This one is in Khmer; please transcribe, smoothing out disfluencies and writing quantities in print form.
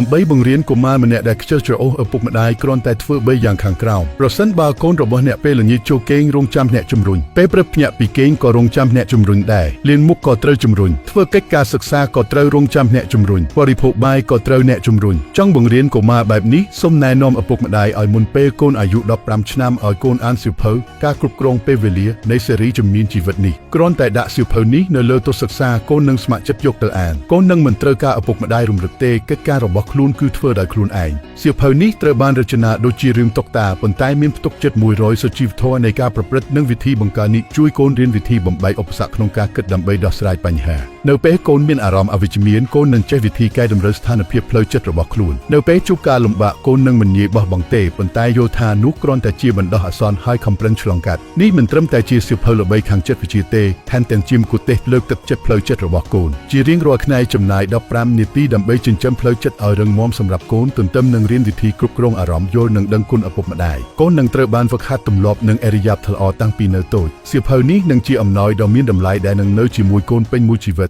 ដើម្បីបង្រៀនកុមារម្នាក់ដែលខ្ជិលច្រអូសឪពុកម្ដាយគ្រាន់តែធ្វើ3យ៉ាងខាងក្រោមប្រសិនបើកូនរបស់អ្នកពេលល្ងាចចូលគេងរងចាំអ្នកជំរុញពេលព្រឹកភ្ញាក់ពីគេងក៏រងចាំអ្នកជំរុញដែរលាងមុខក៏ត្រូវជំរុញធ្វើកិច្ចការសិក្សាក៏ត្រូវរងចាំអ្នកជំរុញបរិភោគបាយក៏ត្រូវអ្នកជំរុញចង់បង្រៀនកុមារបែបនេះសូមណែនាំឪពុកម្ដាយឲ្យមុនពេលកូនអាយុ15ឆ្នាំឲ្យកូនអានសៀវភៅការគ្រប់គ្រងពេលវេលានៃសេរីជំនាញជីវិតនេះគ្រាន់តែដាក់សៀវភៅនេះនៅលើតុសិក្សាកូននឹងស្ម័គ្រចិត្តយកទៅអានកូននឹងមិនត្រូវការឪពុកម្ដាយរំលឹកទេកិច្ចការរបស់ខ្លួនគឺធ្វើដោយខ្លួនឯងសៀវភៅនេះត្រូវបានរចនាដូចជារឿងតុក្កតាប៉ុន្តែមានផ្ទុកចិត្ត100សុជីវធម៌នៃការប្រព្រឹត្តនិងវិធីបង្ការនេះជួយកូនរៀនវិធីបំបែកឧបសគ្គក្នុងការគិតដើម្បីដោះស្រាយបញ្ហានៅពេលកូនមានអារម្មណ៍អវិជ្ជមានកូននឹងចេះវិធីកែតម្រូវស្ថានភាពផ្លូវចិត្តរបស់ខ្លួននៅពេលជួបការលំបាកកូននឹងមិនងាយបោះបង់ទេប៉ុន្តែយល់ថានោះគ្រាន់តែជាបណ្ដោះអាសន្នហើយខំប្រឹងឆ្លងកាត់នេះមិនត្រឹមតែជាសៀវភៅល្បីខាងចិត្តវិទ្យាទេថែមទាំងជាមគ្គុទ្ទេសក៍លើកទឹកចិត្តផ្លូវចិត្តរបស់កូនជារៀងរាល់ថ្ងៃចំណាយ15នាទីដើម្បីចិញ្ចឹមផ្លូវចិត្តឲ្យរឹងមាំសម្រាប់កូនទន្ទឹមនឹងរៀនវិធីគ្រប់គ្រងអារម្មណ៍យល់និងដឹងគុណឪពុកម្ដាយកូននឹងត្រូវបានហ្វឹកហាត់ទម្លាប់និងអរិយាបថល្អតាំងពីនៅតូចសៀវភៅនេះនឹងជាអំណោយដ៏មានតម្លៃដែលនឹងនៅជាមួយកូនពេញមួយជីវិត